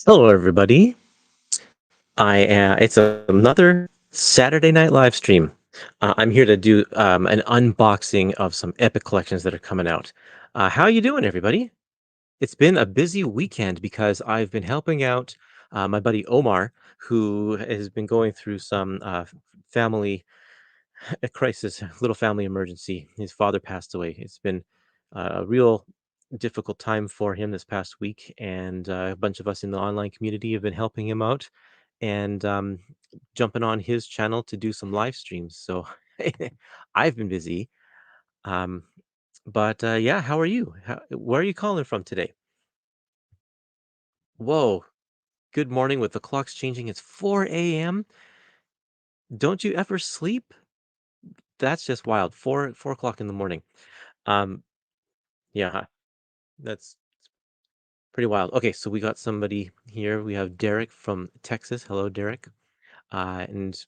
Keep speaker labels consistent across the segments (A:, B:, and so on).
A: Hello, everybody. It's another Saturday night live stream. I'm here to do an unboxing of some epic collections that are coming out. How you doing, everybody? It's been a busy weekend because I've been helping out my buddy Omar, who has been going through some family a crisis, a little family emergency. His father passed away. It's been a real difficult time for him this past week, and a bunch of us in the online community have been helping him out and jumping on his channel to do some live streams. So I've been busy. Um, but yeah, how are you? Where are you calling from today? Whoa, good morning with the clocks changing. It's 4 a.m. Don't you ever sleep? That's just wild. Four o'clock in the morning. Um, yeah, that's pretty wild. Okay, so we got somebody here. We have Derek from Texas. Hello, Derek. And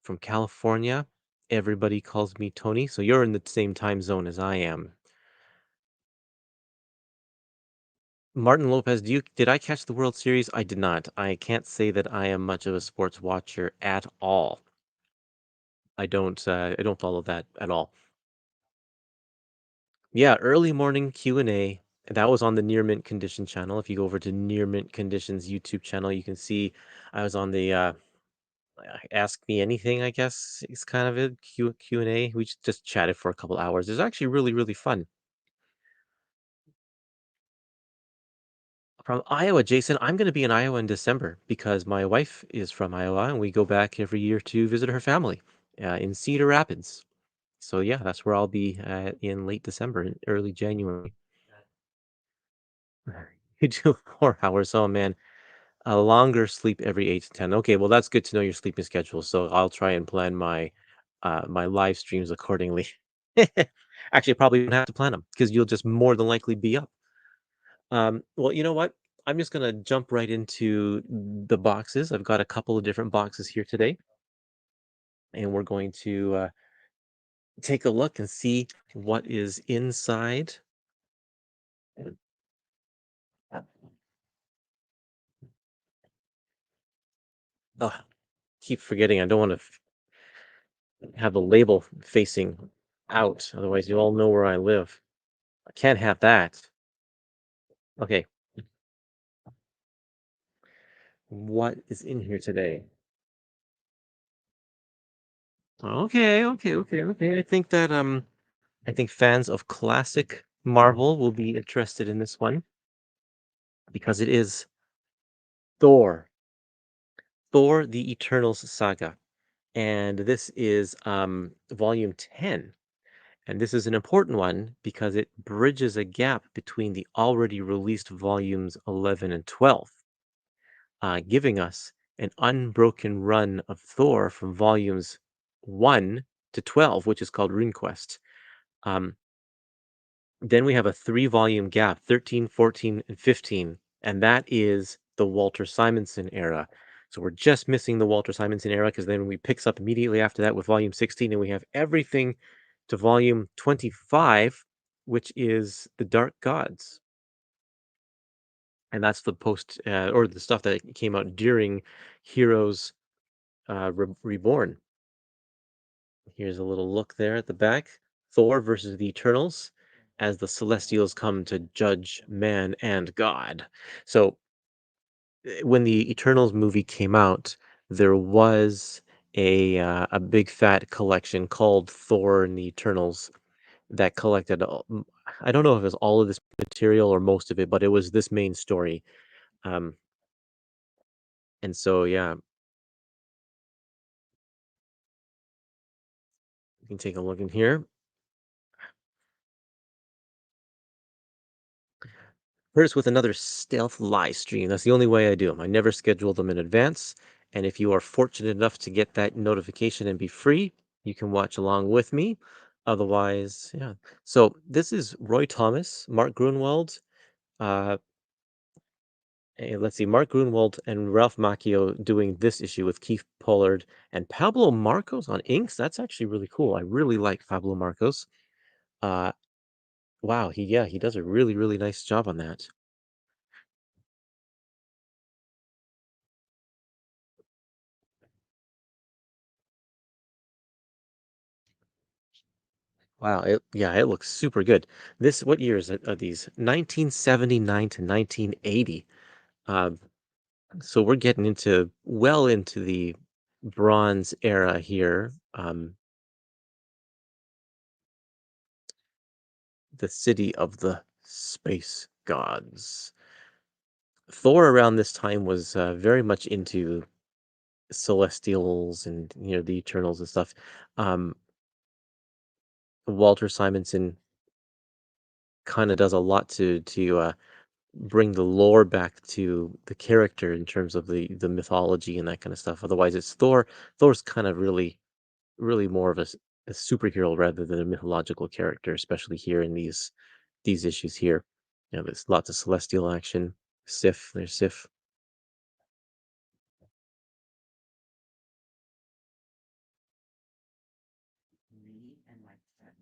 A: from California, everybody calls me Tony. So you're in the same time zone as I am. Martin Lopez, did I catch the World Series? I did not. I can't say that I am much of a sports watcher at all. I don't follow that at all. Yeah, early morning Q&A. That was on the Near Mint Condition channel. If you go over to Near Mint Conditions YouTube channel, you can see I was on the ask me anything, I guess it's kind of a Q&A. We just chatted for a couple hours. It was actually really fun. From Iowa, Jason, I'm going to be in Iowa in December because my wife is from Iowa and we go back every year to visit her family in Cedar Rapids. So yeah, that's where I'll be in late December, early January. You do 4 hours. Oh man, a longer sleep every 8 to 10. Okay, well that's good to know your sleeping schedule. So I'll try and plan my live streams accordingly. Actually, probably don't have to plan them because you'll just more than likely be up. Well, you know what? I'm just gonna jump right into the boxes. I've got a couple of different boxes here today, and we're going to take a look and see what is inside. Oh, keep forgetting. I don't want to have the label facing out, otherwise you all know where I live. I can't have that. Okay, what is in here today? Okay. I think fans of classic Marvel will be interested in this one because it is Thor, Thor: The Eternals Saga, and this is volume 10. And this is an important one because it bridges a gap between the already released volumes 11 and 12, giving us an unbroken run of Thor from volumes 1 to 12, which is called RuneQuest. Um, then we have a 3 volume gap, 13, 14, and 15, and that is the Walter Simonson era. So we're just missing the Walter Simonson era because then we picks up immediately after that with volume 16, and we have everything to volume 25, which is the Dark Gods. And that's the post or the stuff that came out during Heroes Reborn. Here's a little look there at the back. Thor versus the Eternals as the Celestials come to judge man and God. So when the Eternals movie came out, there was a big fat collection called Thor and the Eternals that collected I don't know if it was all of this material or most of it, but it was this main story. Um, and so yeah, you can take a look in here. First, with another stealth live stream. That's the only way I do them. I never schedule them in advance. And if you are fortunate enough to get that notification and be free, you can watch along with me. Otherwise, yeah. So this is Roy Thomas, Mark Grunwald. Uh, let's see, Mark Grunwald and Ralph Macchio doing this issue with Keith Pollard and Pablo Marcos on inks. That's actually really cool. I really like Pablo Marcos. Uh, wow, he does a really nice job on that. Wow, it looks super good. This what years are these? 1979 to 1980. Um, so we're getting into well into the Bronze era here. The city of the space gods. Thor around this time was very much into celestials and the Eternals and stuff. Um, Walter Simonson kind of does a lot to bring the lore back to the character in terms of the mythology and that kind of stuff. Otherwise, it's Thor. Thor's kind of really more of a superhero rather than a mythological character, especially here in these issues here. There's lots of celestial action. Sif, there's Sif.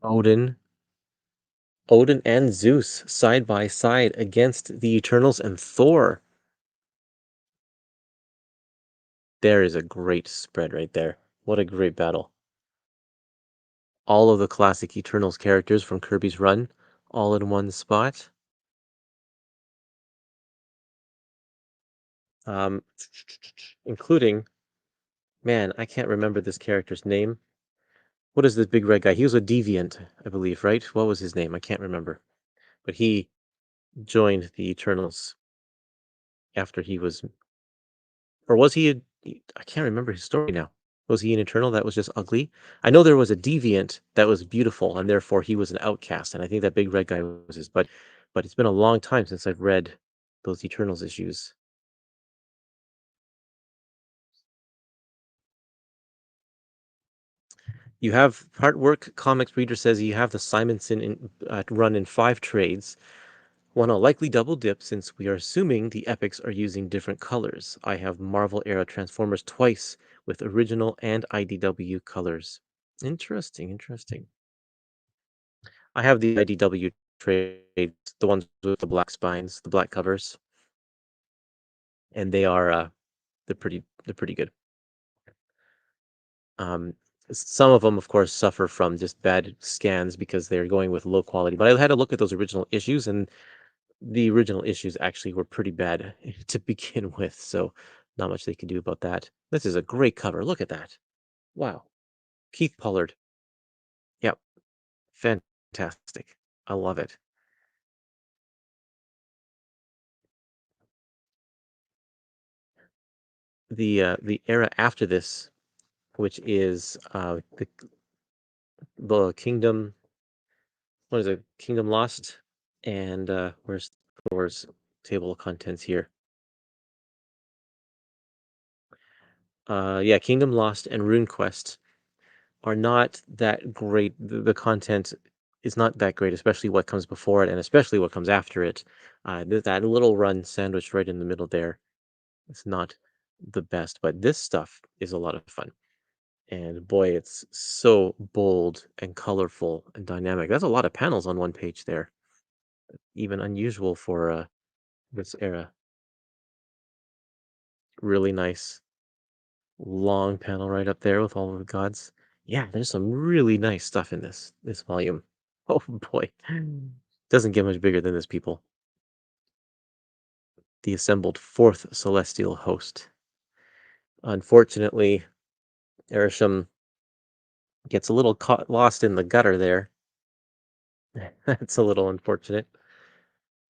A: Odin, Odin and Zeus side by side against the Eternals and Thor. There is a great spread right there. What a great battle. All of the classic Eternals characters from Kirby's Run, all in one spot. Um, including, man, I can't remember this character's name. What is this big red guy? He was a deviant, I believe, right? What was his name? I can't remember. But he joined the Eternals after he was, or was he? I can't remember his story now. Was he an Eternal that was just ugly? I know there was a deviant that was beautiful, and therefore he was an outcast. And I think that big red guy was his. But it's been a long time since I've read those Eternals issues. You have Heartwork Comics Reader says you have the run in 5 trades. One will likely double dip since we are assuming the epics are using different colors. I have Marvel era Transformers twice with original and IDW colors. Interesting, interesting. I have the IDW trades, the ones with the black spines, the black covers, and they're pretty good. Um, some of them, of course, suffer from just bad scans because they're going with low quality. But I had a look at those original issues, and the original issues actually were pretty bad to begin with, so not much they could do about that. This is a great cover. Look at that. Wow. Keith Pollard. Yep. Fantastic. I love it. The era after this, which is the Kingdom, what is it? Kingdom Lost, and where's Thor's table of contents here? Yeah, Kingdom Lost and Rune Quest are not that great. The content is not that great, especially what comes before it and especially what comes after it. That little run sandwiched right in the middle there, it's not the best, but this stuff is a lot of fun. And boy, it's so bold and colorful and dynamic. That's a lot of panels on one page there, even unusual for this era. Really nice long panel right up there with all of the gods. Yeah, there's some really nice stuff in this volume. Oh boy. Doesn't get much bigger than this, people. The assembled fourth celestial host. Unfortunately, Erisham gets a little caught lost in the gutter there. That's a little unfortunate.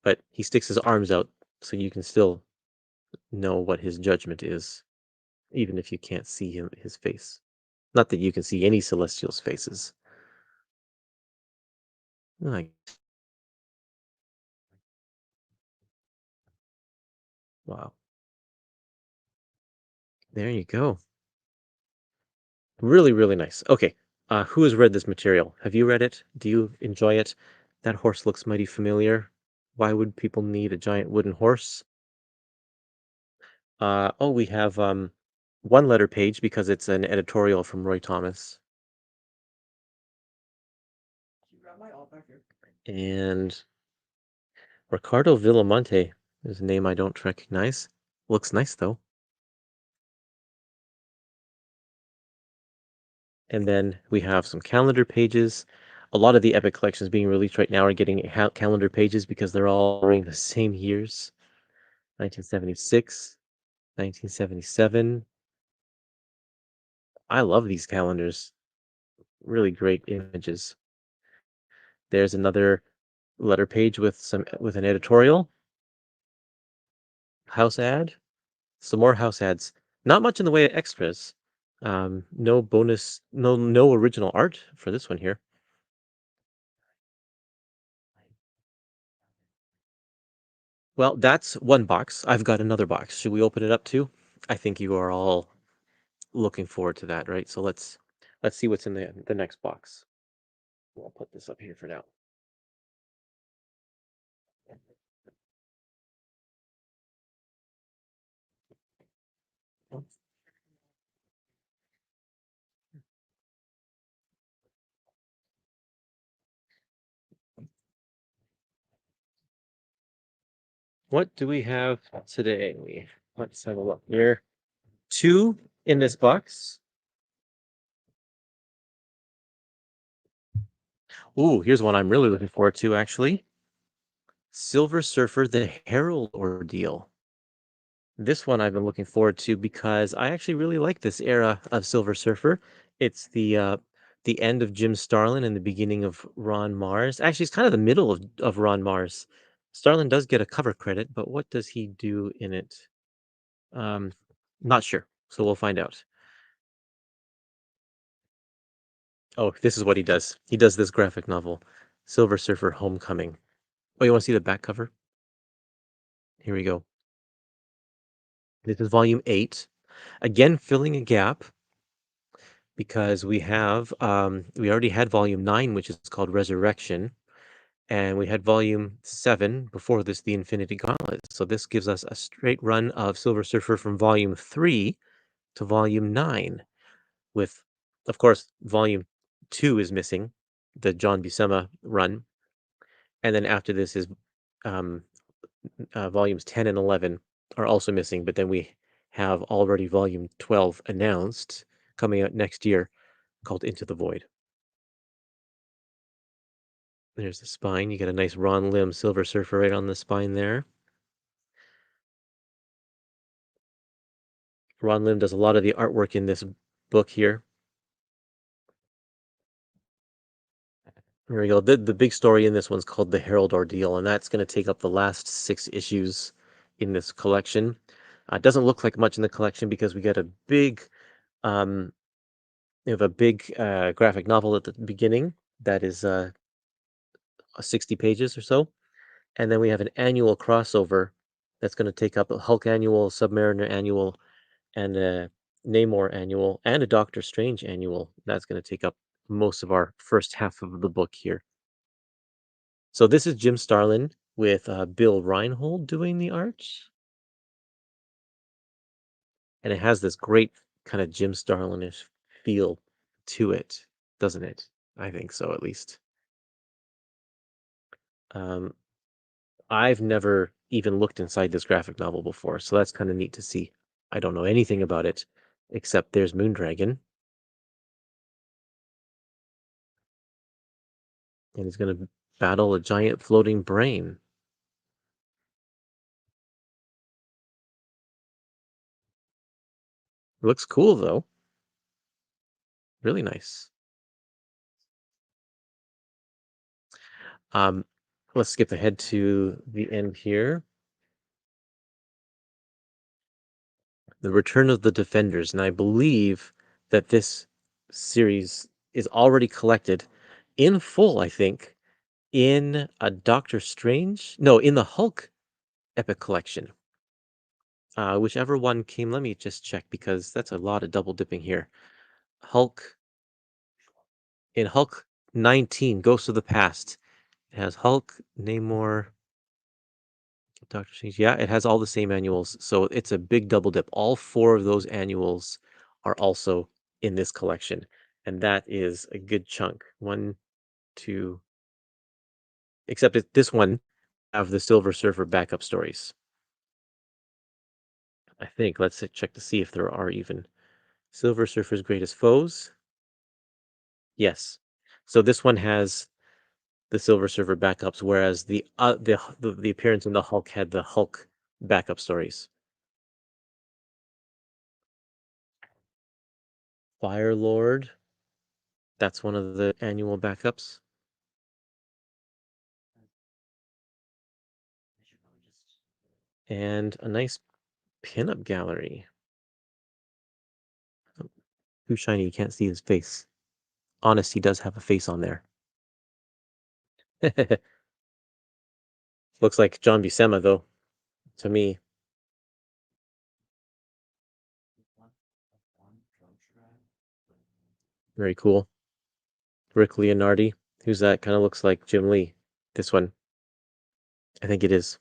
A: But he sticks his arms out so you can still know what his judgment is, even if you can't see his face. Not that you can see any celestials' faces. Like, wow. There you go. Really, really nice. Okay. Who has read this material? Have you read it? Do you enjoy it? That horse looks mighty familiar. Why would people need a giant wooden horse? Oh, we have one letter page because it's an editorial from Roy Thomas. And Ricardo Villamonte is a name I don't recognize. Looks nice though. And then we have some calendar pages. A lot of the Epic collections being released right now are getting calendar pages because they're all during the same years. 1976, 1977. I love these calendars. Really great images. There's another letter page with an editorial, house ad, some more house ads. Not much in the way of extras. No bonus, no original art for this one here. Well, that's one box. I've got another box. Should we open it up too? I think you are all looking forward to that, right? So let's see what's in the next box. We'll put this up here for now. What do we have today? Let's have a look here. Two in this box. Ooh, here's one I'm really looking forward to actually. Silver Surfer, the Herald Ordeal. This one I've been looking forward to because I actually really like this era of Silver Surfer. It's the end of Jim Starlin and the beginning of Ron Mars. Actually, it's kind of the middle of Ron Mars. Starlin does get a cover credit, but what does he do in it? Um, Not sure. So we'll find out. Oh, this is what he does. He does this graphic novel, Silver Surfer Homecoming. Oh, you want to see the back cover? Here we go. This is volume 8. Again, filling a gap because we already had volume 9, which is called Resurrection, and we had volume 7 before this, the Infinity Gauntlet. So this gives us a straight run of Silver Surfer from volume 3 to volume 9, with, of course, volume 2 is missing, the John Buscema run, and then after this is um, volumes 10 and 11 are also missing, but then we have already volume 12 announced coming out next year called Into the Void. There's the spine. You get a nice Ron Lim Silver Surfer right on the spine there. Ron Lim does a lot of the artwork in this book here. Here we go. The big story in this one's called The Herald Ordeal, and that's going to take up the last 6 issues in this collection. It doesn't look like much in the collection because we get a big um, we have a big graphic novel at the beginning that is 60 pages or so. And then we have an annual crossover that's going to take up a Hulk annual, Submariner annual, and a Namor annual, and a Doctor Strange annual. That's going to take up most of our first half of the book here. So this is Jim Starlin with Bill Reinhold doing the art. And it has this great kind of Jim Starlinish feel to it, doesn't it? I think so, at least. Um, I've never even looked inside this graphic novel before, so that's kind of neat to see. I don't know anything about it, except there's Moondragon, and he's going to battle a giant floating brain. It looks cool, though. Really nice. Um, let's skip ahead to the end here. The Return of the Defenders, and I believe that this series is already collected in full, I think, in a Doctor Strange. No, in the Hulk Epic Collection. Whichever one came, let me just check because that's a lot of double dipping here. Hulk in Hulk 19, Ghost of the Past. It has Hulk, Namor, Doctor Strange. Yeah, it has all the same annuals. So it's a big double dip. All four of those annuals are also in this collection. And that is a good chunk. One, two, except this one have the Silver Surfer backup stories. I think. Let's check to see if there are even Silver Surfer's greatest foes. Yes. So this one has the Silver Surfer backups, whereas the appearance in the Hulk had the Hulk backup stories. Fire Lord, that's one of the annual backups, and a nice pinup gallery. Oh, too shiny, you can't see his face. Honest, he does have a face on there. Looks like John Buscema though, to me. Very cool. Rick Leonardi. Who's that? Kind of looks like Jim Lee. This one, I think it is.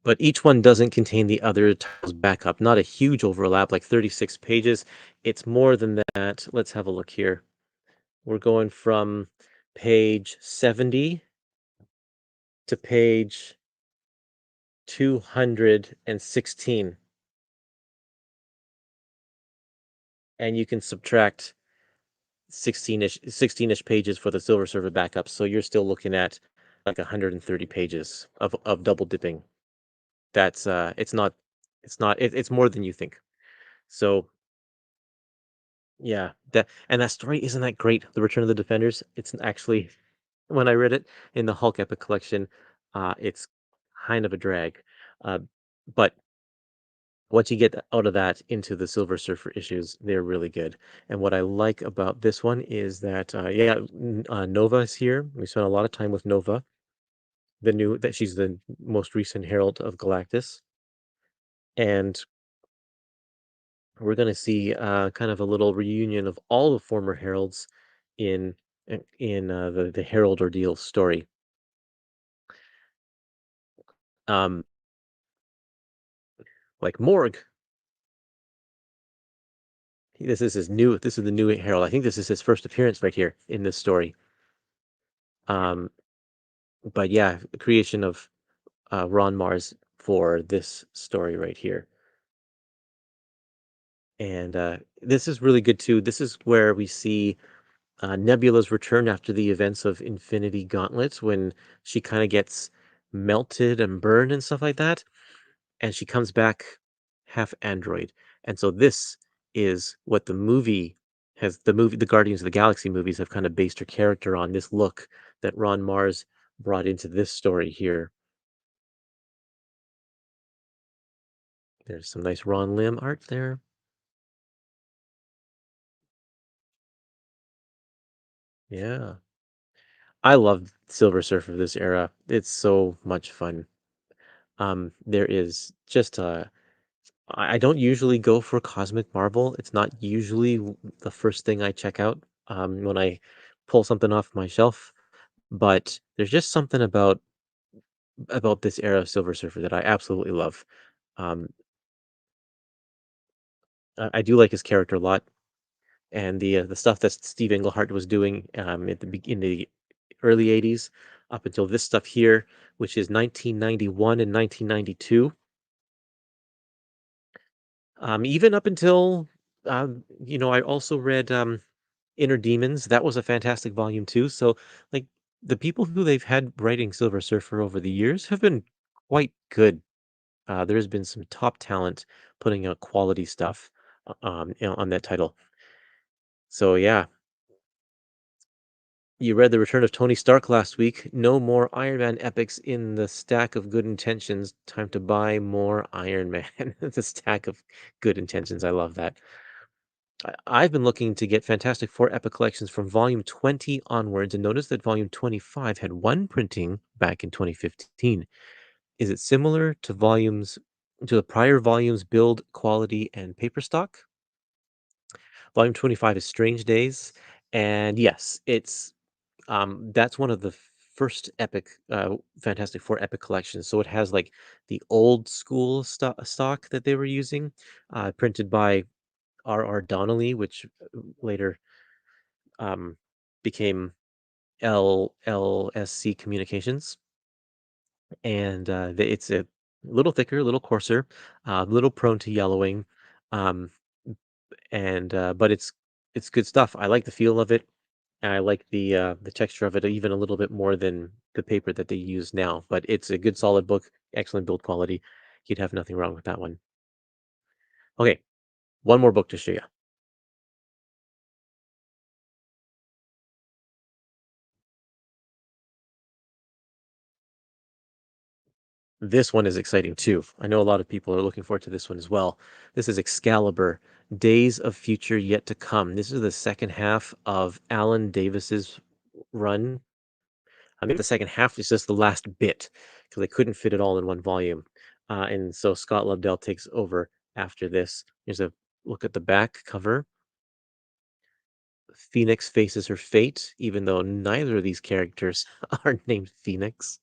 A: But each one doesn't contain the other title's backup. Not a huge overlap, like 36 pages. It's more than that. Let's have a look here. We're going from page 70 to page 216. And you can subtract 16-ish pages for the Silver Surfer backup. So you're still looking at like 130 pages of double dipping. That's it's more than you think. So yeah, that story isn't that great. The Return of the Defenders. It's actually when I read it in the Hulk Epic collection, it's kind of a drag. Uh, but once you get out of that into the Silver Surfer issues, they're really good. And what I like about this one is that Nova is here. We spent a lot of time with Nova, the new that she's the most recent Herald of Galactus, and we're going to see kind of a little reunion of all the former heralds in the Herald Ordeal story. Um, like Morg, this is his new. This is the new herald. I think this is his first appearance right here in this story. Um, but yeah, the creation of Ron Mars for this story right here, and this is really good too. This is where we see Nebula's return after the events of Infinity Gauntlet, when she kind of gets melted and burned and stuff like that, and she comes back half android. And so this is what the Guardians of the Galaxy movies have kind of based her character on, this look that Ron Mars brought into this story here. There's some nice Ron Lim art there. Yeah. I love Silver Surfer this era. It's so much fun. There is just a I don't usually go for Cosmic Marvel. It's not usually the first thing I check out when I pull something off my shelf. But there's just something about this era of Silver Surfer that I absolutely love. Um, I do like his character a lot, and the stuff that Steve Englehart was doing in the early '80s up until this stuff here, which is 1991 and 1992. Even up until I also read Inner Demons. That was a fantastic volume too. So, like, the people who they've had writing Silver Surfer over the years have been quite good. There's been some top talent putting out quality stuff on that title. So yeah, you read The Return of Tony Stark last week. No more Iron Man epics in the stack of good intentions. Time to buy more Iron Man. The stack of good intentions. I love that. I've been looking to get Fantastic Four epic collections from volume 20 onwards, and noticed that volume 25 had one printing back in 2015. Is it similar to the prior volumes build quality and paper stock? Volume 25 is Strange Days, and yes, it's that's one of the first epic Fantastic Four epic collections. So it has like the old school stock that they were using, printed by R.R. Donnelly, which later um, became LLSC Communications. and it's a little thicker, a little coarser, a little prone to yellowing, um, and but it's good stuff. I like the feel of it. And I like the texture of it even a little bit more than the paper that they use now. But it's a good, solid book, excellent build quality. You'd have nothing wrong with that one. Okay, one more book to show you. This one is exciting too. I know a lot of people are looking forward to this one as well. This is Excalibur, Days of Future Yet to Come. This is the second half of Alan Davis's run. I think the second half is just the last bit because they couldn't fit it all in one volume. And so Scott Lobdell takes over after this. Here's a look at the back cover. Phoenix faces her fate, even though neither of these characters are named Phoenix.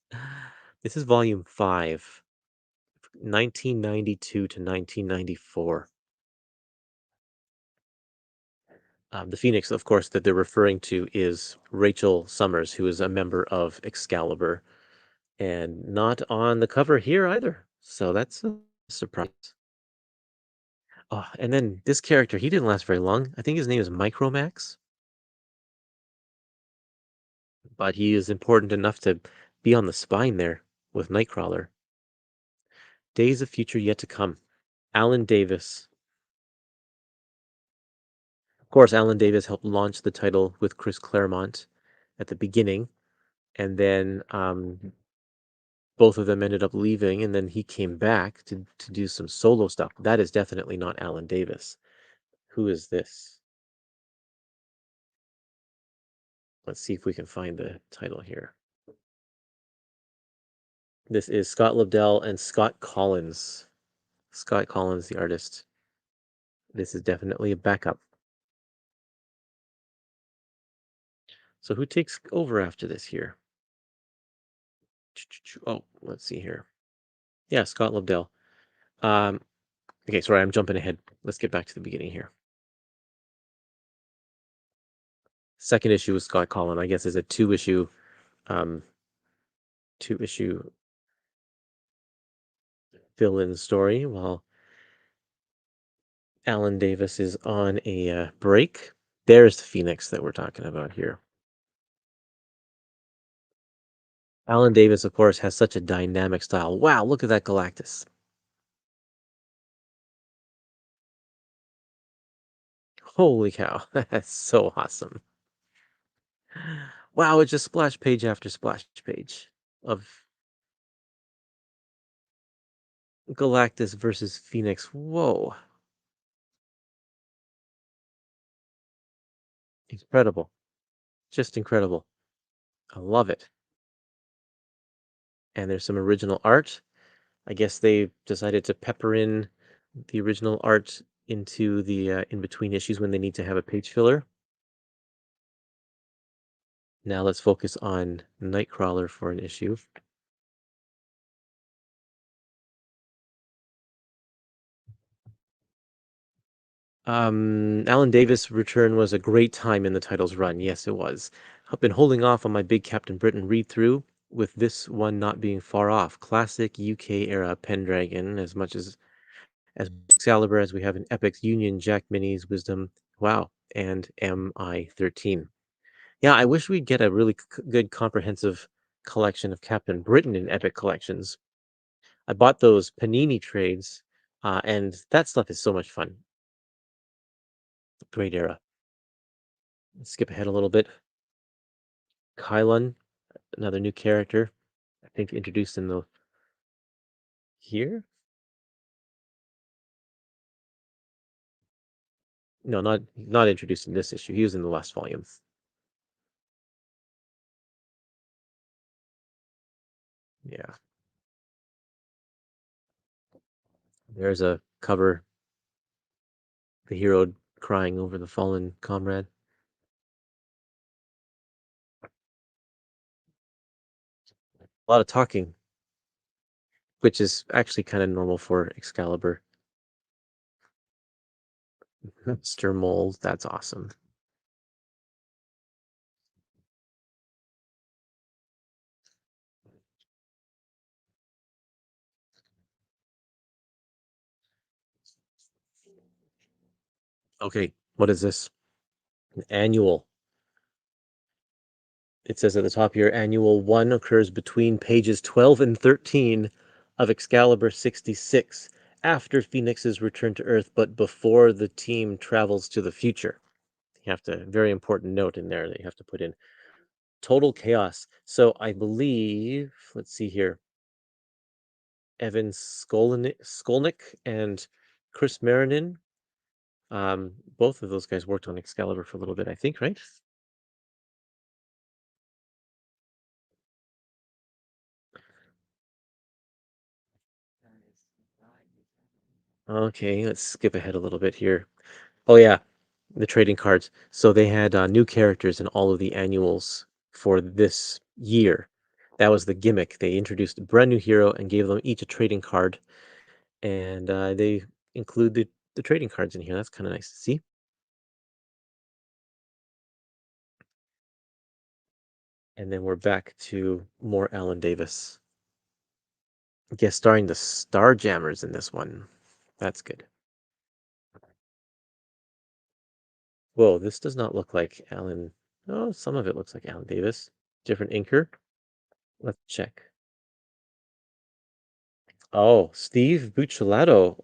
A: This is volume 5, 1992 to 1994. The Phoenix, of course, that they're referring to is Rachel Summers, who is a member of Excalibur, and not on the cover here either. So that's a surprise. Oh, and then this character, he didn't last very long. I think his name is Micromax, but he is important enough to be on the spine there with Nightcrawler. Days of Future Yet to Come. Alan Davis. Of course, Alan Davis helped launch the title with Chris Claremont at the beginning, and then both of them ended up leaving, and then he came back to do some solo stuff. That is definitely not Alan Davis. Who is this? Let's see if we can find the title here. This is Scott Lobdell and Scott Collins. Scott Collins, the artist. This is definitely a backup. So who takes over after this here? Oh, let's see here. Yeah, Scott Lobdell. Um, okay, sorry, I'm jumping ahead. Let's get back to the beginning here. Second issue with Scott Collins, I guess, is a um, two issue fill-in story while Alan Davis is on a break. There's the Phoenix that we're talking about here. Alan Davis, of course, has such a dynamic style. Wow, look at that Galactus. Holy cow, that's so awesome. Wow, it's just splash page after splash page of Galactus versus Phoenix. Whoa, incredible. Just incredible. I love it. And there's some original art. I guess they decided to pepper in the original art into the in between issues when they need to have a page filler. Now let's focus on Nightcrawler for an issue. Alan Davis' return was a great time in the title's run. Yes, it was. I've been holding off on my big Captain Britain read through, with this one not being far off. Classic UK era Pendragon, as much as Excalibur as we have in Epic's Union, Jack Minis, Wisdom, wow, and MI13. Yeah, I wish we'd get a really good comprehensive collection of Captain Britain in Epic collections. I bought those Panini trades, and that stuff is so much fun. Great era. Let's skip ahead a little bit. Kylun, another new character, I think introduced in the here. No, not introduced in this issue. He was in the last volume. Yeah, there's a cover. The hero crying over the fallen comrade. A lot of talking, which is actually kind of normal for Excalibur. Mr. Mold, that's awesome. Okay, what is this? An annual. It says at the top here, annual 1 occurs between pages 12 and 13 of Excalibur 66, after Phoenix's return to Earth, but before the team travels to the future. You have to, very important note in there that you have to put in. Total chaos. So I believe, let's see here, Evan Skolnick and Chris Marinin, both of those guys worked on Excalibur for a little bit, I think, right? Okay, let's skip ahead a little bit here. Oh yeah, the trading cards. So they had new characters in all of the annuals for this year. That was the gimmick. They introduced a brand new hero and gave them each a trading card, and they include the trading cards in here. That's kind of nice to see. And then we're back to more Alan Davis. Guest starring the Starjammers in this one. That's good. Whoa, this does not look like Alan. Oh, some of it looks like Alan Davis. Different inker. Let's check. Oh, Steve Buccellato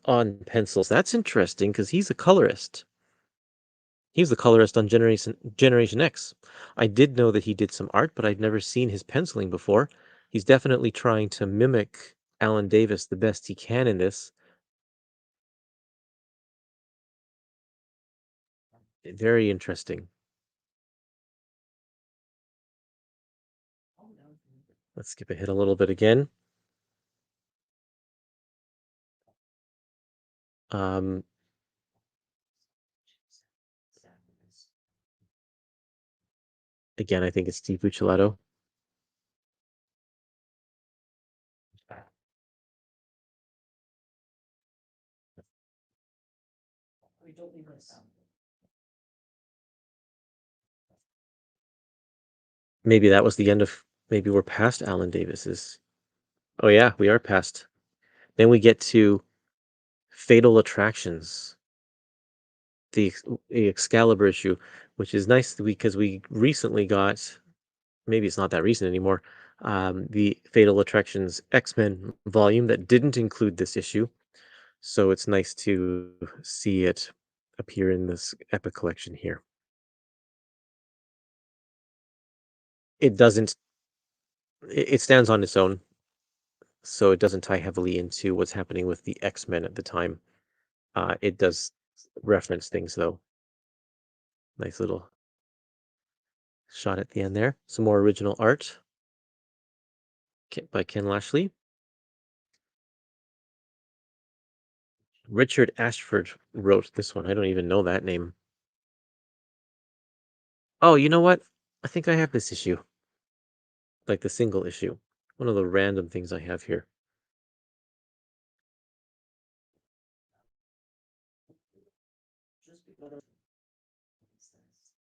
A: on pencils. That's interesting because he's a colorist. He's the colorist on Generation X. I did know that he did some art, but I'd never seen his penciling before. He's definitely trying to mimic Alan Davis the best he can in this. Very interesting. Let's skip ahead a little bit again. Um, Again, I think it's Steve Buccellato. Maybe that was the end of. Maybe we're past Alan Davis's. Oh yeah, we are past. Then we get to Fatal Attractions, the Excalibur issue, which is nice because we recently got. Maybe it's not that recent anymore. The Fatal Attractions X-Men volume that didn't include this issue, so it's nice to see it appear in this epic collection here. It doesn't. It stands on its own, so it doesn't tie heavily into what's happening with the X-Men at the time. It does reference things though. Nice little shot at the end there. Some more original art by Ken Lashley. Richard Ashford wrote this one. I don't even know that name. Oh, you know what? I think I have this issue, like the single issue. One of the random things I have here.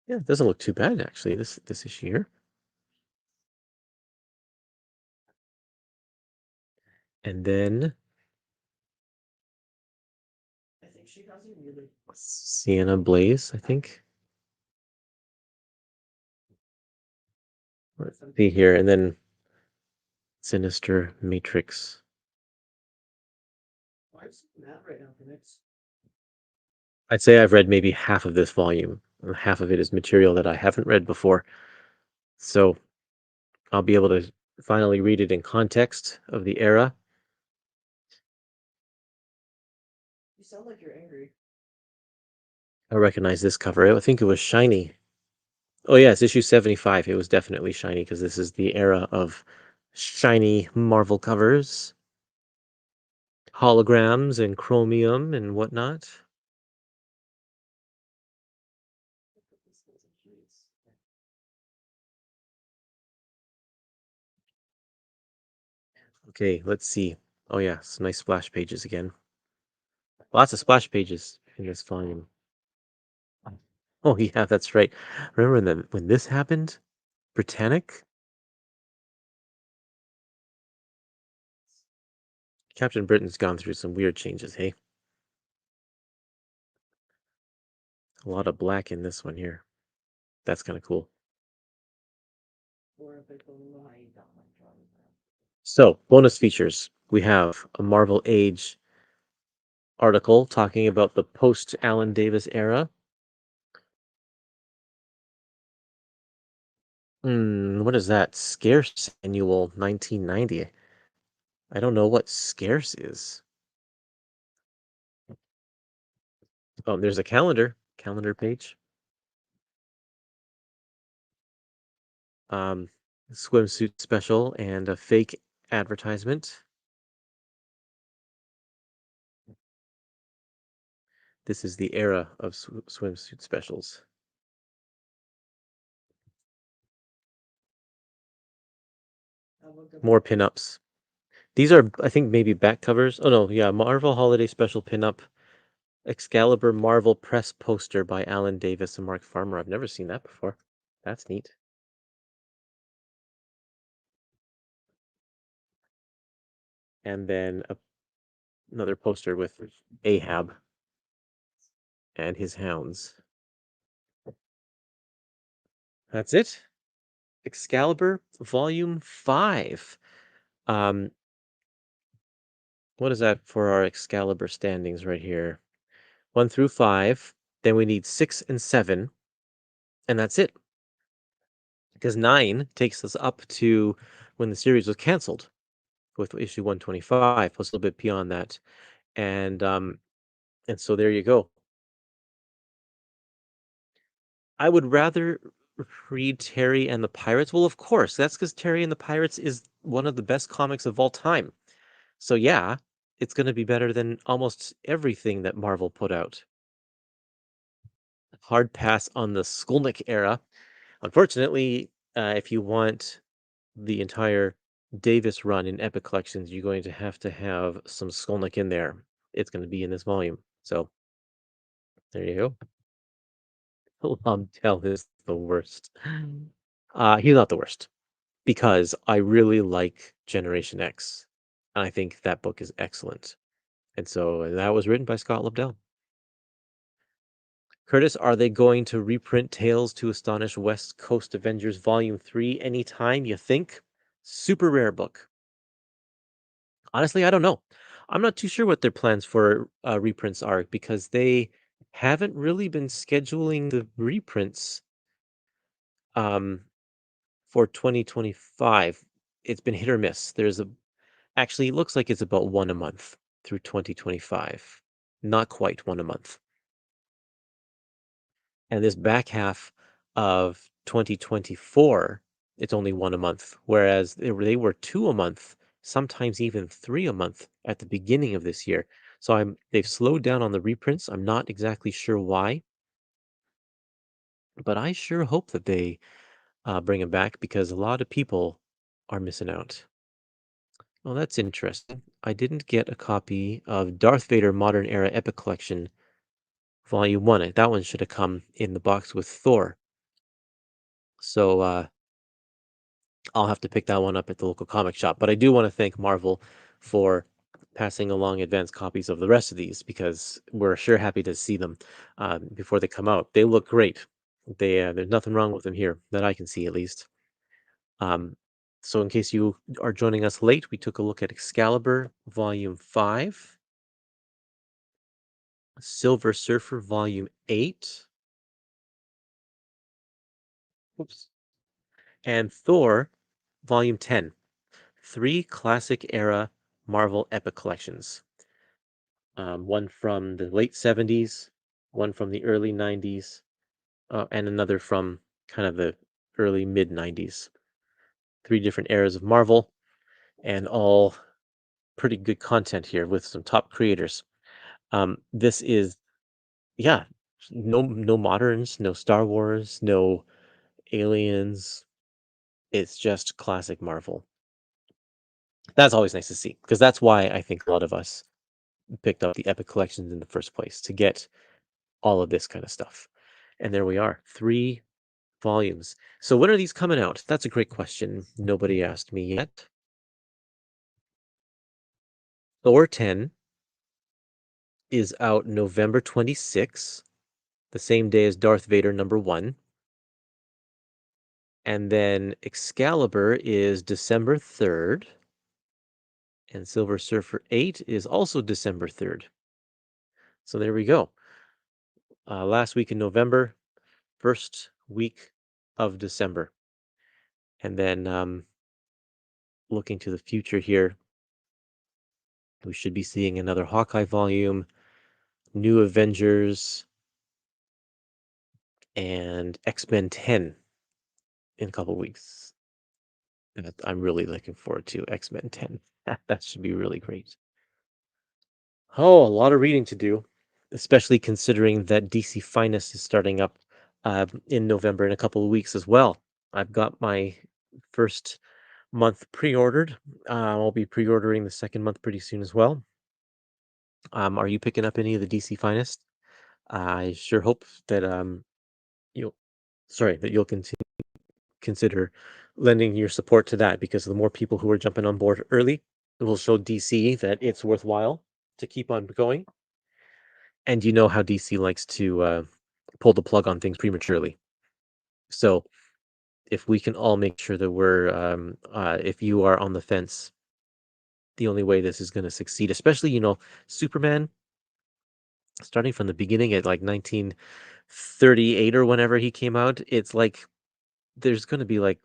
A: Yeah, it doesn't look too bad actually. This issue here. And then Sienna Blaze, I think. Let's see here, and then Sinister Matrix. I'd say I've read maybe half of this volume. Half of it is material that I haven't read before. So I'll be able to finally read it in context of the era. I recognize this cover. I think it was shiny. Oh, yes, issue 75. It was definitely shiny because this is the era of shiny Marvel covers, holograms, and chromium and whatnot. Okay, let's see. Oh, yeah, some nice splash pages again. Lots of splash pages in this volume. Oh, yeah, that's right. Remember when this happened? Britannic? Captain Britain's gone through some weird changes, hey? A lot of black in this one here. That's kind of cool. So, bonus features. We have a Marvel Age article talking about the post Alan Davis era. What is that? Scarce Annual 1990. I don't know what scarce is. Oh, there's a calendar page. Um, swimsuit special and a fake advertisement. This is the era of swimsuit specials. More pinups. These are, I think, maybe back covers. Oh no, yeah, Marvel Holiday Special pinup, Excalibur Marvel press poster by Alan Davis and Mark Farmer. I've never seen that before. That's neat. And then another poster with Ahab and his hounds. That's it. Excalibur Volume 5. Um, what is that for our Excalibur standings right here? 1 through 5. Then we need 6 and 7, and that's it. Because 9 takes us up to when the series was canceled with issue 125, plus a little bit beyond that. And so there you go. I would rather read Terry and the Pirates. Well, of course, that's because Terry and the Pirates is one of the best comics of all time. So yeah, it's going to be better than almost everything that Marvel put out. Hard pass on the Skolnick era. Unfortunately, if you want the entire Davis run in Epic Collections, you're going to have some Skolnick in there. It's going to be in this volume. So there you go. Lobdell is the worst. He's not the worst because I really like Generation X. And I think that book is excellent. And so that was written by Scott Lobdell. Curtis, are they going to reprint Tales to Astonish West Coast Avengers Volume 3 anytime, you think? Super rare book. Honestly, I don't know. I'm not too sure what their plans for reprints are because they haven't really been scheduling the reprints um, for 2025. It's been hit or miss. Actually, it looks like it's about one a month through 2025. Not quite one a month. And this back half of 2024, it's only one a month, whereas they were two a month, sometimes even three a month at the beginning of this year. So they've slowed down on the reprints. I'm not exactly sure why, but I sure hope that they bring them back because a lot of people are missing out. Well, that's interesting. I didn't get a copy of Darth Vader Modern Era Epic Collection Volume 1. That one should have come in the box with Thor. So I'll have to pick that one up at the local comic shop. But I do want to thank Marvel for passing along advanced copies of the rest of these because we're sure happy to see them before they come out. They look great. There's nothing wrong with them here that I can see at least. Um, so in case you are joining us late, we took a look at Excalibur Volume 5, Silver Surfer Volume 8, oops, and Thor Volume 10. Three classic era Marvel Epic collections. One from the late 70s, one from the early 90s, and another from kind of the early mid 90s. Three different eras of Marvel, and all pretty good content here with some top creators. This is, yeah, no moderns, no Star Wars, no aliens. It's just classic Marvel. That's always nice to see because that's why I think a lot of us picked up the Epic collections in the first place to get all of this kind of stuff. And there we are, three volumes. So when are these coming out? That's a great question. Nobody asked me yet. Thor 10 is out November 26th. the same day as Darth Vader #1. And then Excalibur is December 3rd. And Silver Surfer 8 is also December 3rd. So there we go. Last week in November, first week of December. And then looking to the future here, we should be seeing another Hawkeye volume, New Avengers, and X-Men 10 in a couple weeks. That I'm really looking forward to X-Men 10. That should be really great. Oh, a lot of reading to do, especially considering that DC Finest is starting up in November in a couple of weeks as well. I've got my first month pre-ordered. I'll be pre-ordering the second month pretty soon as well. Are you picking up any of the DC Finest? I sure hope that you'll that you'll consider lending your support to that, because the more people who are jumping on board early, it will show DC that it's worthwhile to keep on going. And you know how DC likes to pull the plug on things prematurely. So if we can all make sure that if you are on the fence, the only way this is going to succeed, especially, Superman, starting from the beginning at like 1938 or whenever he came out, it's like there's going to be like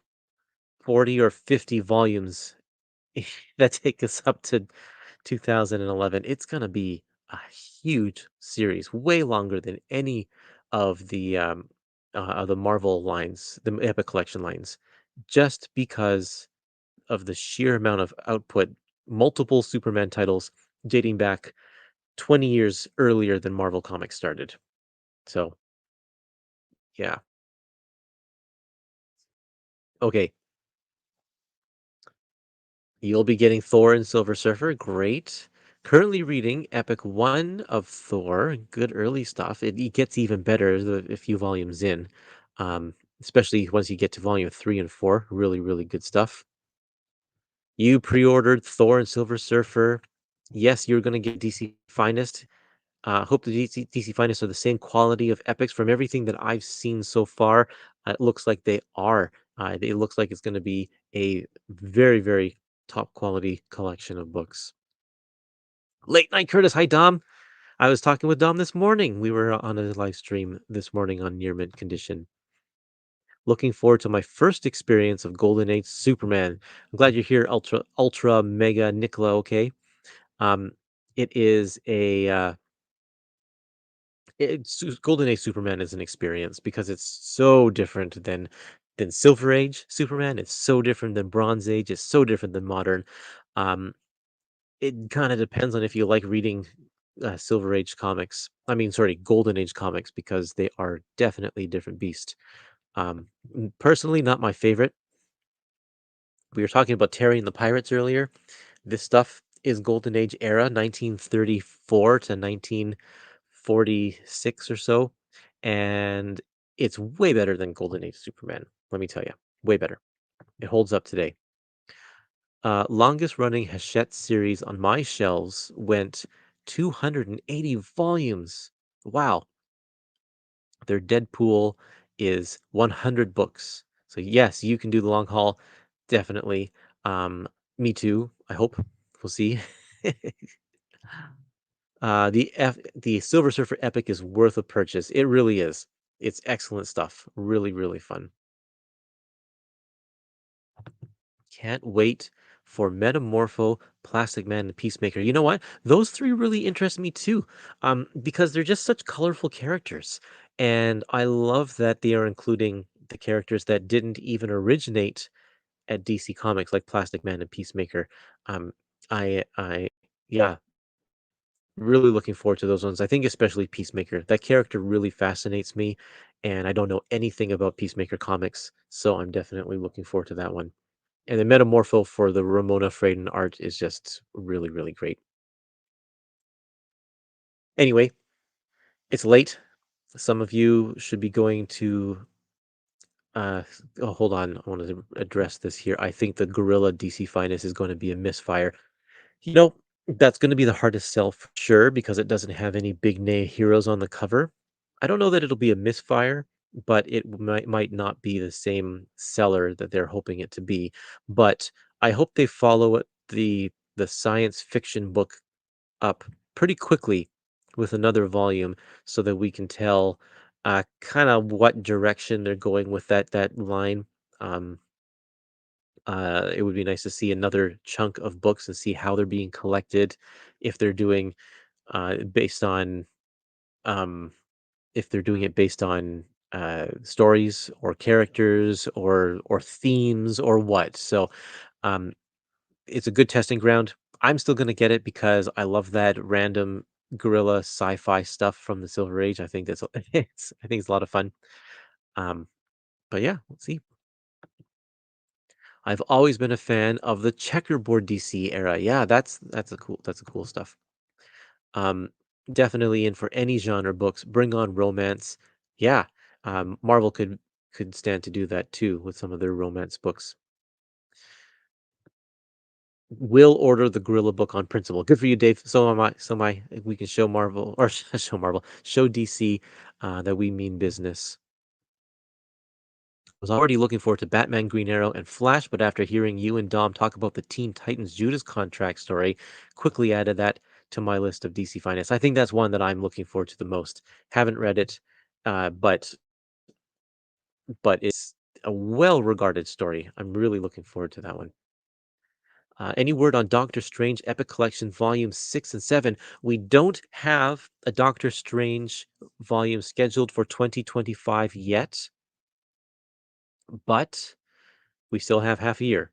A: 40 or 50 volumes that take us up to 2011. It's going to be a huge series, way longer than any of the Marvel lines, the Epic Collection lines, just because of the sheer amount of output, multiple Superman titles dating back 20 years earlier than Marvel Comics started. So, yeah. Okay, you'll be getting Thor and Silver Surfer. Great. Currently reading Epic 1 of Thor. Good early stuff. It gets even better a few volumes in, especially once you get to volume 3 and 4. Really, really good stuff. You pre-ordered Thor and Silver Surfer. Yes, you're going to get DC Finest. Hope the DC Finest are the same quality of epics. From everything that I've seen so far, it looks like they are. It looks like it's going to be a very, very top quality collection of books. Late night, Curtis. Hi, Dom. I was talking with Dom this morning. We were on a live stream this morning on Near Mint Condition. Looking forward to my first experience of Golden Age Superman. I'm glad you're here, Ultra Mega Nicola. Okay. Um, it is Golden Age Superman is an experience because it's so different than Silver Age Superman. It's so different than Bronze Age. It's so different than modern. Um, it kind of depends on if you like reading Silver Age comics. I mean, sorry, Golden Age comics, because they are definitely a different beast. Personally, not my favorite. We were talking about Terry and the Pirates earlier. This stuff is Golden Age era, 1934 to 1946 or so, and it's way better than Golden Age Superman, let me tell you. Way better. It holds up today. Longest running Hachette series on my shelves went 280 volumes. Wow. Their Deadpool is 100 books. So yes, you can do the long haul, definitely. Um, Me too, I hope. We'll see. The Silver Surfer Epic is worth a purchase. It really is. It's excellent stuff. Really, really fun. Can't wait for Metamorpho, Plastic Man, and Peacemaker. You know what? Those three really interest me too, because they're just such colorful characters, and I love that they are including the characters that didn't even originate at DC Comics, like Plastic Man and Peacemaker. Um, I, yeah, really looking forward to those ones. I think especially Peacemaker. That character really fascinates me, and I don't know anything about Peacemaker comics, so I'm definitely looking forward to that one. And the Metamorpho for the Ramona Fradon art is just really, really great. Anyway, it's late. Some of you should be going to. Oh, hold on. I wanted to address this here. I think the Gorilla DC Finest is going to be a misfire. You know, that's going to be the hardest sell for sure because it doesn't have any big name heroes on the cover. I don't know that it'll be a misfire, but it might not be the same seller that they're hoping it to be. But I hope they follow the science fiction book up pretty quickly with another volume so that we can tell kind of what direction they're going with that line. Um, it would be nice to see another chunk of books and see how they're being collected, if they're doing based on um, if they're doing it based on stories or characters or themes or what. So um, it's a good testing ground. I'm still gonna get it because I love that random guerrilla sci-fi stuff from the Silver Age. I think that's I think it's a lot of fun. Um, but yeah, let's see. I've always been a fan of the checkerboard DC era. Yeah, that's a cool stuff. Um, Definitely in for any genre books. Bring on romance. Yeah, Marvel could stand to do that too with some of their romance books. Will order the Gorilla book on principle. Good for you, Dave. So am I. So am I. We can show Marvel or show Marvel, show DC that we mean business. I was already looking forward to Batman, Green Arrow, and Flash, but after hearing you and Dom talk about the Teen Titans Judas contract story, quickly added that to my list of DC finance. I think that's one that I'm looking forward to the most. Haven't read it, but it's a well-regarded story. I'm really looking forward to that one. Any word on Doctor Strange Epic Collection Volume 6 and 7? We don't have a Doctor Strange volume scheduled for 2025 yet, but we still have half a year.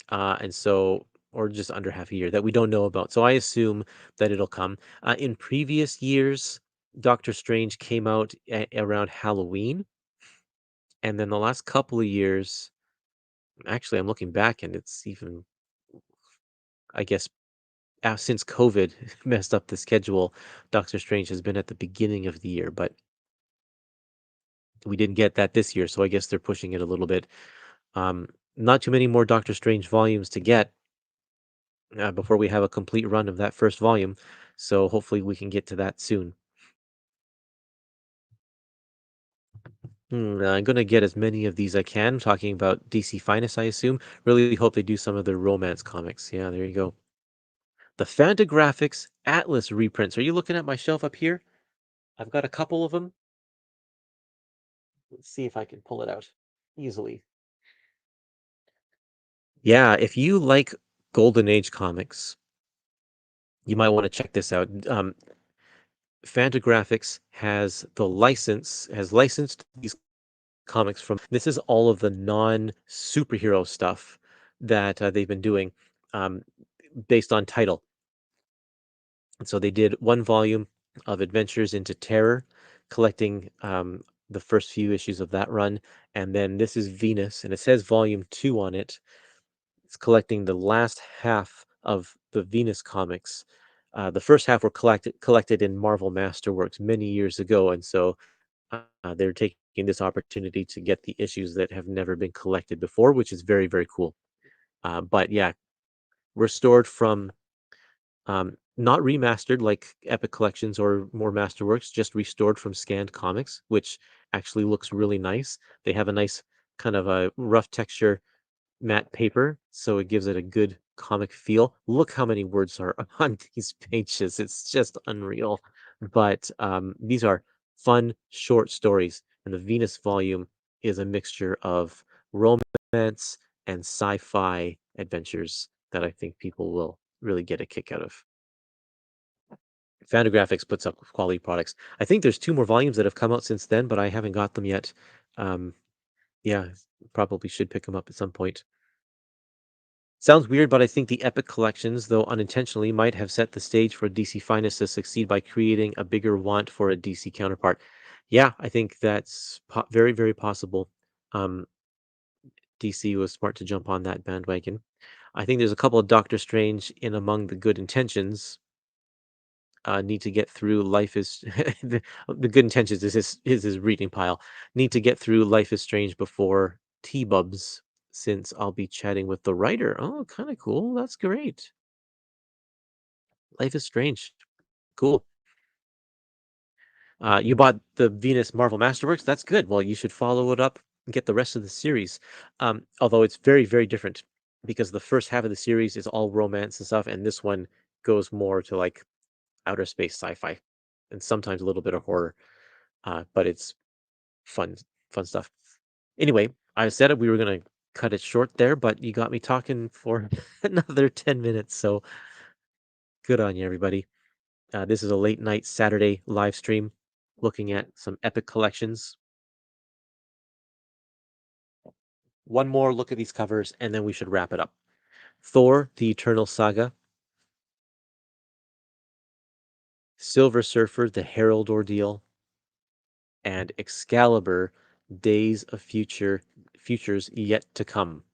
A: And so, or just under half a year that we don't know about. So I assume that it'll come. In previous years, Doctor Strange came out around Halloween. And then the last couple of years, actually, I'm looking back and it's even, I guess, since COVID messed up the schedule, Doctor Strange has been at the beginning of the year, but we didn't get that this year. So I guess they're pushing it a little bit. Um, Not too many more Doctor Strange volumes to get before we have a complete run of that first volume. So hopefully we can get to that soon. I'm gonna get as many of these I can. Talking about DC Finest, I assume. Really hope they do some of their romance comics. Yeah, there you go. The Fantagraphics Atlas reprints. Are you looking at my shelf up here? I've got a couple of them. Let's see if I can pull it out easily. Yeah, if you like Golden Age comics, you might want to check this out. Fantagraphics has licensed these comics from. This is all of the non-superhero stuff that they've been doing um, based on title. And so they did one volume of Adventures into Terror, collecting the first few issues of that run, and then this is Venus, and it says volume 2 on it. It's collecting the last half of the Venus comics. The first half were collected in Marvel Masterworks many years ago, and so they're taking this opportunity to get the issues that have never been collected before, which is very, very cool. But yeah, restored from not remastered like Epic Collections or more Masterworks, just restored from scanned comics, which actually looks really nice. They have a nice kind of a rough texture matte paper, so it gives it a good comic feel. Look how many words are on these pages. It's just unreal. But these are fun, short stories. And the Venus volume is a mixture of romance and sci-fi adventures that I think people will really get a kick out of. Fantagraphics puts up quality products. I think there's two more volumes that have come out since then, but I haven't got them yet. Um, yeah, probably should pick them up at some point. Sounds weird, but I think the Epic collections, though unintentionally, might have set the stage for DC Finest to succeed by creating a bigger want for a DC counterpart. Yeah, I think that's very, very possible. Um, DC was smart to jump on that bandwagon. I think there's a couple of Doctor Strange in among the good intentions. Need to get through life is the good intentions is his reading pile. Need to get through Life is Strange before T-Bubs, since I'll be chatting with the writer. Oh, kind of cool. That's great. Life is Strange. Cool. You bought the Venus Marvel Masterworks. That's good. Well, you should follow it up and get the rest of the series. Although it's very, very different because the first half of the series is all romance and stuff, and this one goes more to like outer space sci-fi and sometimes a little bit of horror. But it's fun, fun stuff. Anyway, I said we were gonna cut it short there, but you got me talking for another 10 minutes. So good on you, everybody. This is a late night Saturday live stream looking at some epic collections. One more look at these covers, and then we should wrap it up. Thor, the Eternal Saga, Silver Surfer, the Herald Ordeal, and Excalibur, Days of Futures Yet to Come.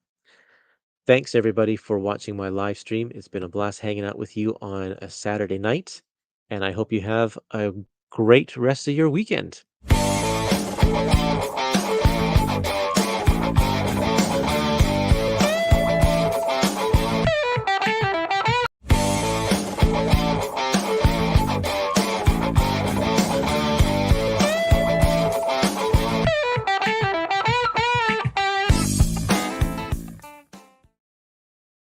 A: Thanks everybody for watching my live stream. It's been a blast hanging out with you on a Saturday night, and I hope you have a great rest of your weekend.